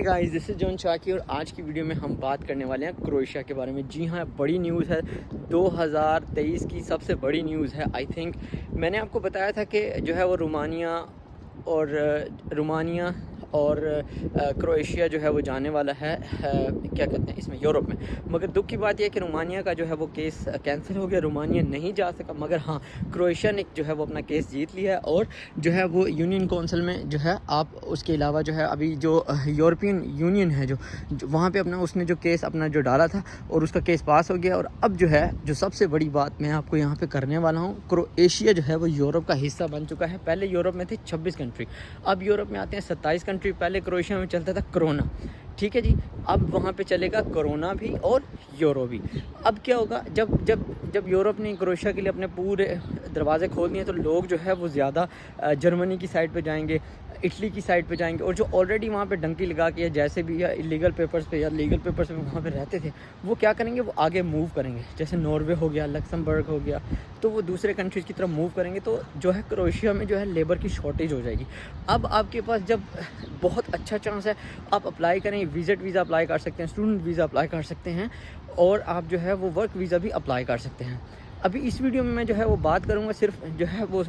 Guys, this is John शाकी और आज की वीडियो में हम बात करने वाले हैं क्रोएशिया के बारे में। जी हाँ, बड़ी न्यूज़ है, 2023 की सबसे बड़ी न्यूज़ है। आई थिंक मैंने आपको बताया था कि जो है वो रोमानिया और क्रोएशिया जो है वो जाने वाला है क्या कहते हैं इसमें, यूरोप में। मगर दुख की बात यह है कि रोमानिया का जो है वो केस कैंसिल हो गया, रोमानिया नहीं जा सका। मगर हाँ, क्रोएशिया ने जो है वो अपना केस जीत लिया है और जो है वो यूनियन काउंसिल में जो है आप उसके अलावा जो है अभी जो यूरोपियन यूनियन है जो वहाँ पे अपना उसने जो केस अपना जो डाला था और उसका केस पास हो गया। और अब जो है जो सबसे बड़ी बात मैं आपको यहाँ पे करने वाला हूँ, क्रोएशिया जो है वो यूरोप का हिस्सा बन चुका है। पहले यूरोप में थे 26 कंट्री, अब यूरोप में आते हैं 27 कंट्री। पहले क्रोएशिया में चलता था कोरोना, ठीक है जी, अब वहाँ पे चलेगा कोरोना भी और यूरो भी। अब क्या होगा, जब यूरोप ने क्रोएशिया के लिए अपने पूरे दरवाजे खोल दिए तो लोग जो है वो ज़्यादा जर्मनी की साइड पे जाएंगे, इटली की साइड पे जाएंगे। और जो ऑलरेडी वहाँ पे डंकी लगा के या जैसे भी या इलीगल पेपर्स पे या लीगल पेपर्स पे वहाँ पे रहते थे, वो क्या करेंगे, वो आगे मूव करेंगे। जैसे नॉर्वे हो गया, लक्समबर्ग हो गया, तो वो दूसरे कंट्रीज़ की तरफ मूव करेंगे। तो जो है क्रोएशिया में जो है लेबर की शॉर्टेज हो जाएगी। अब आपके पास जब बहुत अच्छा चांस है, आप अप्लाई करें, विजिट वीज़ा अप्लाई कर सकते हैं, स्टूडेंट वीज़ा अप्लाई कर सकते हैं और आप जो है वो वर्क वीज़ा भी अप्लाई कर सकते हैं। अभी इस वीडियो में मैं जो है वो बात करूंगा सिर्फ जो है वो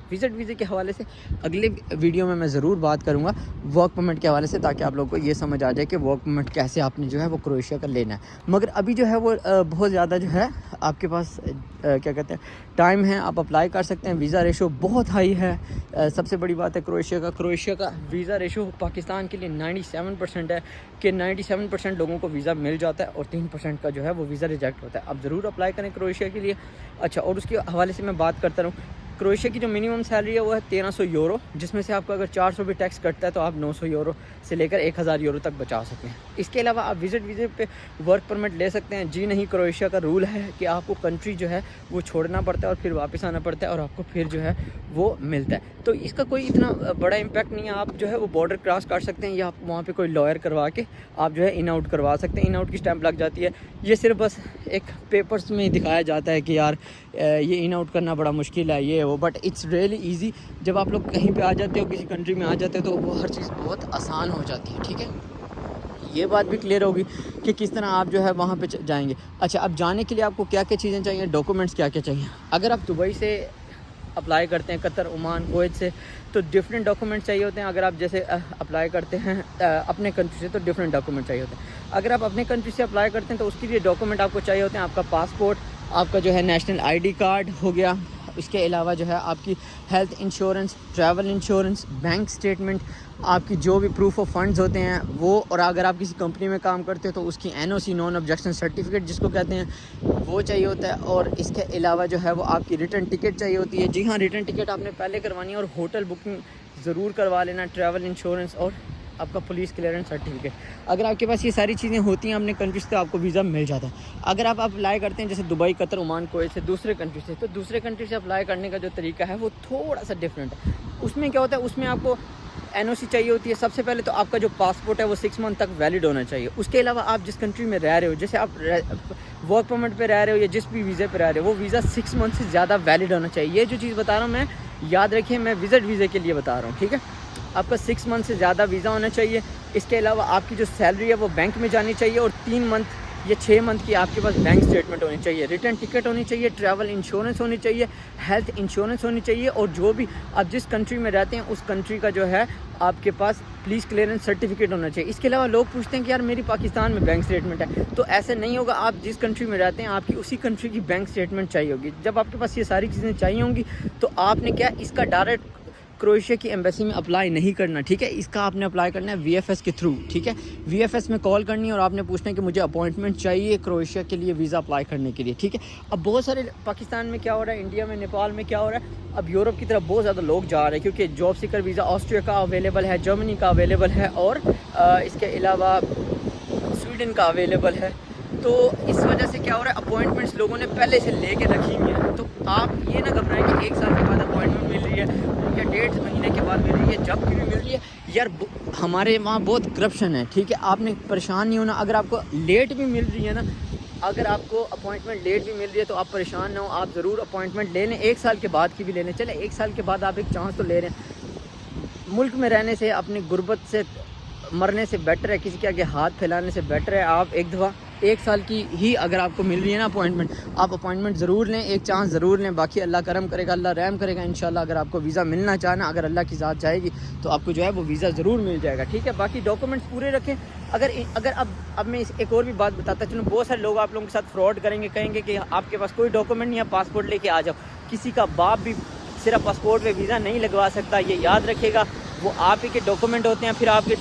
विजिट वीज़े के हवाले से। अगले वीडियो में मैं ज़रूर बात करूंगा वर्क परमिट के हवाले से, ताकि आप लोगों को ये समझ आ जाए कि वर्क परमिट कैसे आपने जो है वो क्रोएशिया का लेना है। मगर अभी जो है वो बहुत ज़्यादा जो है आपके पास क्या कहते हैं टाइम है, आप अप्लाई कर सकते हैं। वीज़ा रेशो बहुत हाई है। सबसे बड़ी बात है क्रोएशिया का वीज़ा रेशो पाकिस्तान के लिए 97% है कि 97% लोगों को वीज़ा मिल जाता है और 3% का जो है वो वीज़ा रिजेक्ट होता है। आप ज़रूर अप्लाई करें क्रोएशिया के लिए। अच्छा, और उसके हवाले से मैं बात करता रहूँ, क्रोएशिया की जो मिनिमम सैलरी है वो है 1300 यूरो, जिसमें से आपका अगर 400 भी टैक्स कटता है तो आप 900 यूरो से लेकर 1000 यूरो तक बचा सकते हैं। इसके अलावा आप विजिट वीज़े पे वर्क परमिट ले सकते हैं। जी नहीं, क्रोएशिया का रूल है कि आपको कंट्री जो है वो छोड़ना पड़ता है और फिर वापस आना पड़ता है और आपको फिर जो है वो मिलता है। तो इसका कोई इतना बड़ा इम्पैक्ट नहीं है। आप जो है वो बॉर्डर क्रॉस कर सकते हैं या आप वहाँ पे कोई लॉयर करवा के आप जो है इन आउट करवा सकते हैं। इन आउट की स्टैंप लग जाती है। ये सिर्फ बस एक पेपर्स में दिखाया जाता है कि यार ये इन आउट करना बड़ा मुश्किल है, ये वो, बट इट्स रियली ईजी। जब आप लोग कहीं पे आ जाते हो, किसी कंट्री में आ जाते हो, तो वो हर चीज़ बहुत आसान हो जाती है। ठीक है, ये बात भी क्लियर होगी कि किस तरह आप जो है वहाँ पे जाएंगे। अच्छा, अब जाने के लिए आपको क्या क्या चीज़ें चाहिए, डॉक्यूमेंट्स क्या क्या चाहिए। अगर आप दुबई से अप्लाई करते हैं, कतर, ओमान, कुवैत से, तो डिफरेंट डॉक्यूमेंट चाहिए होते हैं। अगर आप जैसे अप्लाई करते हैं अपने कंट्री से, तो डिफरेंट डॉक्यूमेंट चाहिए होते हैं। अगर आप अपने कंट्री से अप्लाई करते हैं तो उसके लिए डॉक्यूमेंट आपको चाहिए होते हैं। आपका पासपोर्ट, आपका जो है नेशनल आईडी कार्ड हो गया, इसके अलावा जो है आपकी health insurance, travel insurance, bank statement, आपकी जो भी प्रूफ ऑफ फंड्स होते हैं वो, और अगर आप किसी कंपनी में काम करते हो तो उसकी NOC, नॉन ऑब्जेक्शन सर्टिफिकेट जिसको कहते हैं, वो चाहिए होता है। और इसके अलावा जो है वो आपकी रिटर्न टिकट चाहिए होती है। जी हाँ, रिटर्न टिकट आपने पहले करवानी है और होटल बुकिंग ज़रूर करवा लेना, ट्रैवल इंश्योरेंस और आपका पुलिस क्लियरेंस सर्टिफिकेट। अगर आपके पास ये सारी चीज़ें होती हैं अपने कंट्री से तो आपको वीज़ा मिल जाता है। अगर आप अप्लाई करते हैं जैसे दुबई, कतर, ओमान, कुवैत से, दूसरे कंट्री से, तो दूसरे कंट्री से अप्लाई करने का जो तरीका है वो थोड़ा सा डिफरेंट है। उसमें क्या होता है, उसमें आपको NOC चाहिए होती है। सबसे पहले तो आपका जो पासपोर्ट है वो 6 मंथ तक वैलिड होना चाहिए। उसके अलावा आप जिस कंट्री में रह रहे हो, जैसे आप वर्क परमिट पे रह रहे हो या जिस भी वीज़े पे रह रहे हो, वो वीज़ा 6 मंथ से ज़्यादा वैलिड होना चाहिए। ये जो चीज़ बता रहा हूँ मैं, याद रखिए, मैं विजिट वीज़े के लिए बता रहा हूँ। ठीक है, आपका 6 मंथ से ज़्यादा वीज़ा होना चाहिए। इसके अलावा आपकी जो सैलरी है वो बैंक में जानी चाहिए और 3 मंथ या 6 मंथ की आपके पास बैंक स्टेटमेंट होनी चाहिए, रिटर्न टिकट होनी चाहिए, ट्रैवल इंश्योरेंस होनी चाहिए, हेल्थ इंश्योरेंस होनी चाहिए, और जो भी आप जिस कंट्री में रहते हैं उस कंट्री का जो है आपके पास पुलिस क्लियरेंस सर्टिफिकेट होना चाहिए। इसके अलावा लोग पूछते हैं कि यार मेरी पाकिस्तान में बैंक स्टेटमेंट है, तो ऐसे नहीं होगा। आप जिस कंट्री में रहते हैं आपकी उसी कंट्री की बैंक स्टेटमेंट चाहिए होगी। जब आपके पास ये सारी चीज़ें चाहिए होंगी तो आपने क्या, इसका डायरेक्ट क्रोएशिया की एम्बेसी में अप्लाई नहीं करना। ठीक है, इसका आपने अप्लाई करना है VFS के थ्रू। ठीक है, VFS में कॉल करनी है और आपने पूछना है कि मुझे अपॉइंटमेंट चाहिए क्रोएशिया के लिए वीज़ा अप्लाई करने के लिए। ठीक है, अब बहुत सारे पाकिस्तान में क्या हो रहा है, इंडिया में, नेपाल में क्या हो रहा है, अब यूरोप की तरफ बहुत ज़्यादा लोग जा रहे हैं क्योंकि जॉब सीकर वीज़ा ऑस्ट्रिया का अवेलेबल है, जर्मनी का अवेलेबल है और इसके अलावा स्वीडन का अवेलेबल है। तो इस वजह से क्या हो रहा है, अपॉइंटमेंट्स लोगों ने पहले से लेके रखी हुई है। तो आप ये ना घबराएं कि 1 साल के बाद अपॉइंटमेंट मिल रही है या 1.5 महीने के बाद मिल रही है, जब भी मिल रही है। यार हमारे वहाँ बहुत करप्शन है। ठीक है, आपने परेशान नहीं होना। अगर आपको लेट भी मिल रही है ना, अगर आपको अपॉइंटमेंट लेट भी मिल रही है तो आप परेशान ना हो, आप ज़रूर अपॉइंटमेंट ले लें। 1 साल के बाद की भी ले लें, चले 1 साल के बाद आप एक चांस तो ले रहे हैं। मुल्क में रहने से, अपनी गुर्बत से مرنے سے بیٹر ہے، کسی کے آگے ہاتھ پھیلانے سے بیٹر ہے آپ ایک دفعہ 1 سال کی ہی اگر آپ کو مل رہی ہے نا اپوائنٹمنٹ، آپ اپوائنٹمنٹ ضرور لیں، ایک چانس ضرور لیں، باقی اللہ کرم کرے گا، اللہ رحم کرے گا انشاءاللہ۔ اگر آپ کو ویزا ملنا چاہنا، اگر اللہ کی ذات چاہے گی تو آپ کو جو ہے وہ ویزا ضرور مل جائے گا، ٹھیک ہے۔ باقی ڈاکومنٹس پورے رکھیں۔ اگر اب میں ایک اور بھی بات بتاتا چلوں، بہت سارے لوگ آپ لوگوں کے ساتھ فراڈ کریں گے، کہیں گے کہ آپ کے پاس کوئی ڈاکومنٹ نہیں ہے، پاسپورٹ لے کے آ جاؤ۔ کسی کا باپ بھی صرف پاسپورٹ پہ ویزا نہیں لگوا سکتا، یہ یاد رکھے گا۔ وہ آپ ہی کے ڈاکومنٹ ہوتے ہیں، پھر آپ کے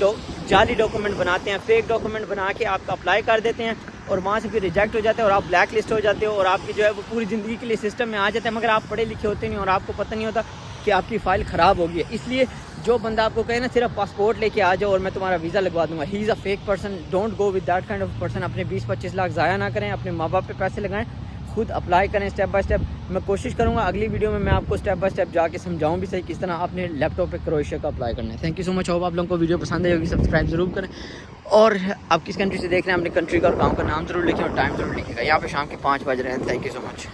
جعلی ڈاکومنٹ بناتے ہیں، فیک ڈاکومنٹ بنا کے آپ کا اپلائی کر دیتے ہیں اور وہاں سے پھر ریجیکٹ ہو جاتے ہیں اور آپ بلیک لسٹ ہو جاتے ہو اور آپ کی جو ہے وہ پوری زندگی کے لیے سسٹم میں آ جاتے ہیں، مگر آپ پڑھے لکھے ہوتے نہیں اور آپ کو پتہ نہیں ہوتا کہ آپ کی فائل خراب ہوگی ہے۔ اس لیے جو بندہ آپ کو کہے نا صرف پاسپورٹ لے کے آ جاؤ اور میں تمہارا ویزا لگوا دوں گا، he is a fake person, don't go with that kind of person. اپنے 20-25 لاکھ ضائع نہ کریں، اپنے ماں باپ پہ پیسے لگائیں، خود اپلائی کریں اسٹیپ بائی اسٹیپ۔ میں کوشش کروں گا اگلی ویڈیو میں آپ کو اسٹیپ بائی اسٹیپ جا کے سمجھاؤں بھی صحیح کس طرح اپنے لیپ ٹاپ پہ کروشیا کا اپلائی کرنا ہے۔ Thank you so much, hope آپ لوگوں کو ویڈیو پسند آئی ہوگی، سبسکرائب ضرور کریں اور آپ کس کنٹری سے دیکھ رہے ہیں اپنی کنٹری کا اور گاؤں کا نام ضرور لکھیں اور ٹائم ضرور لکھیں گا۔ یہاں پہ شام کے 5 بج رہے ہیں۔ Thank you so much.